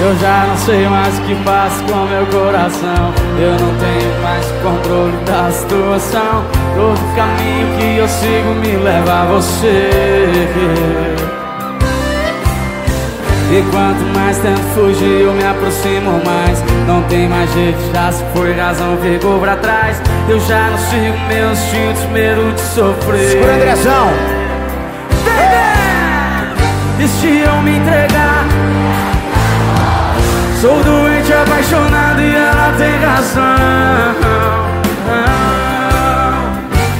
Eu já não sei mais o que faço com meu coração. Eu não tenho mais controle da situação. Todo caminho que eu sigo me leva a você. E quanto mais tento fugir, eu me aproximo mais. Não tem mais jeito, já se foi, razão ficou pra trás. Eu já não sigo meus instintos, medo de sofrer. Segura a direção. E se eu me entregar? Sou doente, apaixonado e ela tem razão.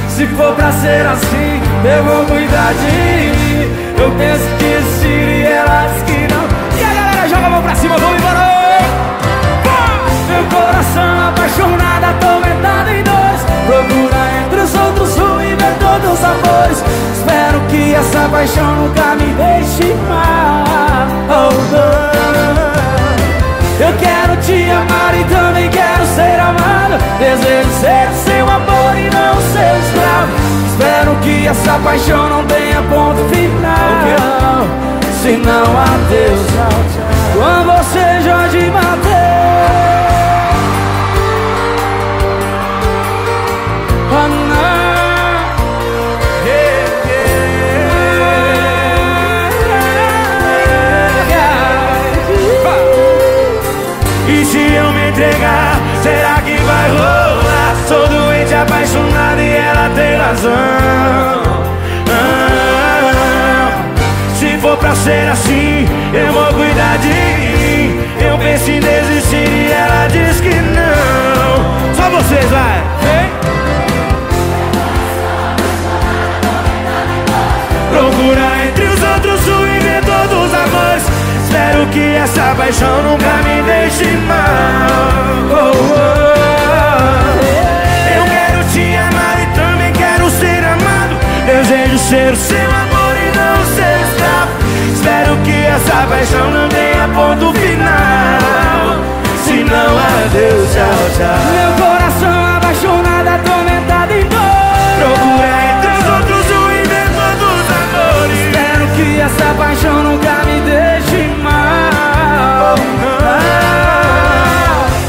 Se for pra ser assim, eu vou cuidar de mim. Eu penso que desistir e ela diz que não. E a galera joga a mão pra cima, vamos embora! Meu coração apaixonado, atormentado em dores. Procura entre os outros o inventor dos amores. Espero que essa paixão nunca me deixe mal. Oh, oh. Eu quero te amar e também quero ser amado. Desejo ser o seu amor e não o seu escravo. Espero que essa paixão não tenha ponto final. Senão adeus, tchau, tchau. Com você, Jorge Mateus. Oh, não. E se eu me entregar, será que vai rolar? Sou doente, apaixonado e ela tem razão. Se for pra ser assim, eu vou cuidar de mim. Eu penso em desistir e ela diz que não. Só vocês, vai! Procura entre os outros o inventor dos amores. Espero que essa paixão nunca me deixe mal. Oh, oh. Eu quero te amar e também quero ser amado. Desejo ser o seu amor e não o seu escravo. Espero que essa paixão não tenha ponto final. Se não, adeus, tchau, tchau. Meu coração apaixonado, atormentado em dor. Procura entre os outros o inventor dos amores. Espero que essa paixão nunca me deixe mal.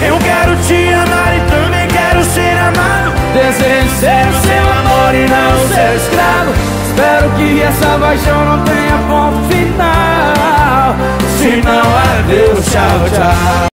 Eu quero te amar e também quero ser amado. Desejo ser o seu amor e não o seu escravo. Espero que essa paixão não tenha ponto final. Se não, adeus, tchau, tchau.